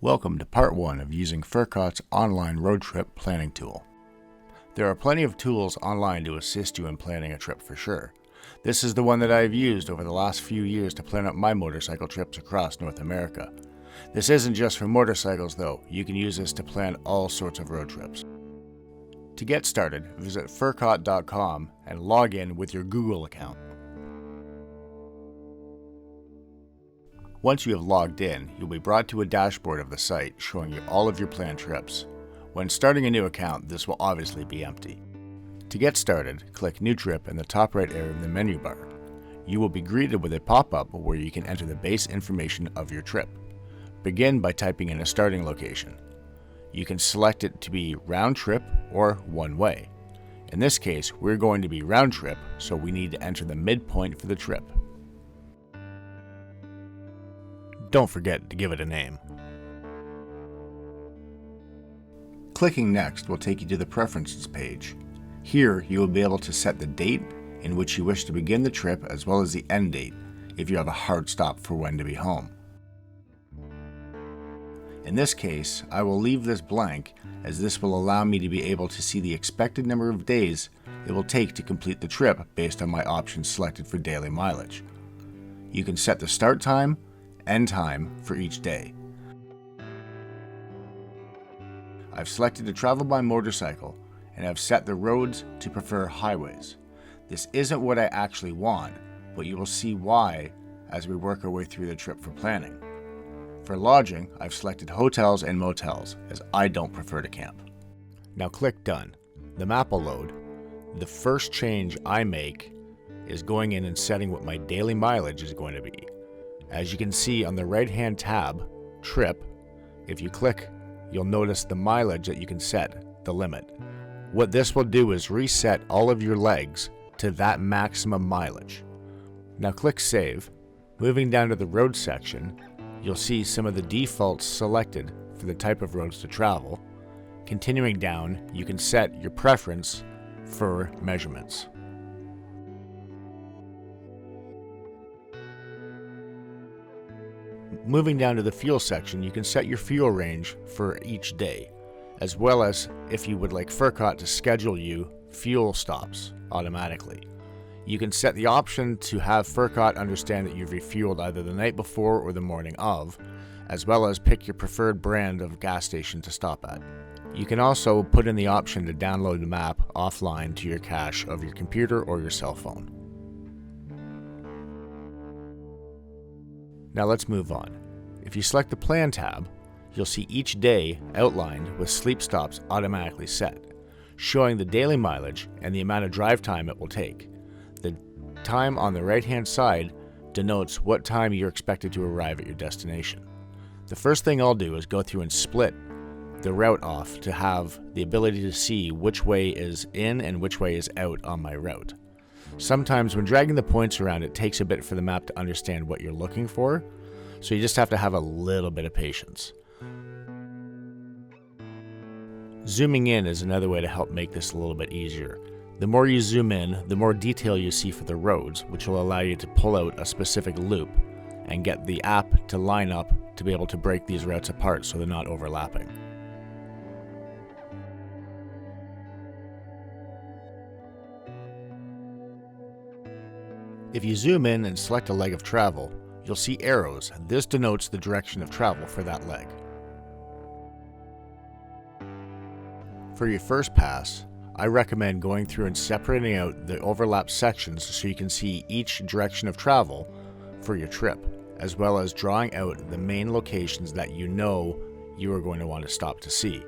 Welcome to part 1 of using Furkot's online road trip planning tool. There are plenty of tools online to assist you in planning a trip for sure. This is the one that I've used over the last few years to plan out my motorcycle trips across North America. This isn't just for motorcycles though, you can use this to plan all sorts of road trips. To get started, visit Furkot.com and log in with your Google account. Once you have logged in, you'll be brought to a dashboard of the site showing you all of your planned trips. When starting a new account, this will obviously be empty. To get started, click New Trip in the top right area of the menu bar. You will be greeted with a pop-up where you can enter the base information of your trip. Begin by typing in a starting location. You can select it to be round trip or one way. In this case, we're going to be round trip, so we need to enter the midpoint for the trip. Don't forget to give it a name. Clicking Next will take you to the Preferences page. Here, you will be able to set the date in which you wish to begin the trip as well as the end date if you have a hard stop for when to be home. In this case, I will leave this blank as this will allow me to be able to see the expected number of days it will take to complete the trip based on my options selected for daily mileage. You can set the start time, end time for each day. I've selected to travel by motorcycle and I've set the roads to prefer highways. This isn't what I actually want, but you will see why as we work our way through the trip for planning. For lodging, I've selected hotels and motels as I don't prefer to camp. Now click Done. The map will load. The first change I make is going in and setting what my daily mileage is going to be. As you can see on the right-hand tab, Trip, if you click, you'll notice the mileage that you can set, the limit. What this will do is reset all of your legs to that maximum mileage. Now click Save. Moving down to the road section, you'll see some of the defaults selected for the type of roads to travel. Continuing down, you can set your preference for measurements. Moving down to the fuel section, you can set your fuel range for each day, as well as if you would like Furkot to schedule you fuel stops automatically. You can set the option to have Furkot understand that you've refueled either the night before or the morning of, as well as pick your preferred brand of gas station to stop at. You can also put in the option to download the map offline to your cache of your computer or your cell phone. Now let's move on. If you select the Plan tab, you'll see each day outlined with sleep stops automatically set, showing the daily mileage and the amount of drive time it will take. The time on the right-hand side denotes what time you're expected to arrive at your destination. The first thing I'll do is go through and split the route off to have the ability to see which way is in and which way is out on my route. Sometimes when dragging the points around, it takes a bit for the map to understand what you're looking for, so you just have to have a little bit of patience. Zooming in is another way to help make this a little bit easier. The more you zoom in, the more detail you see for the roads, which will allow you to pull out a specific loop and get the app to line up to be able to break these routes apart so they're not overlapping. If you zoom in and select a leg of travel, you'll see arrows. This denotes the direction of travel for that leg. For your first pass, I recommend going through and separating out the overlap sections so you can see each direction of travel for your trip, as well as drawing out the main locations that you know you are going to want to stop to see.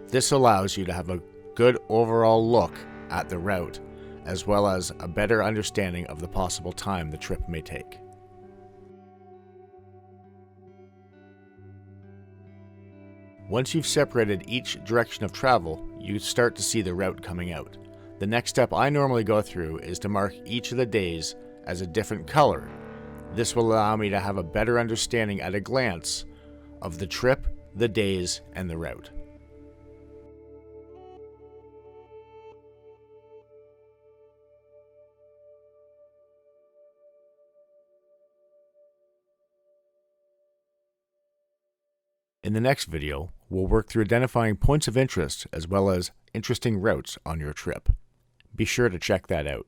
This allows you to have a good overall look at the route, as well as a better understanding of the possible time the trip may take. Once you've separated each direction of travel, you start to see the route coming out. The next step I normally go through is to mark each of the days as a different color. This will allow me to have a better understanding at a glance of the trip, the days, and the route. In the next video, we'll work through identifying points of interest as well as interesting routes on your trip. Be sure to check that out.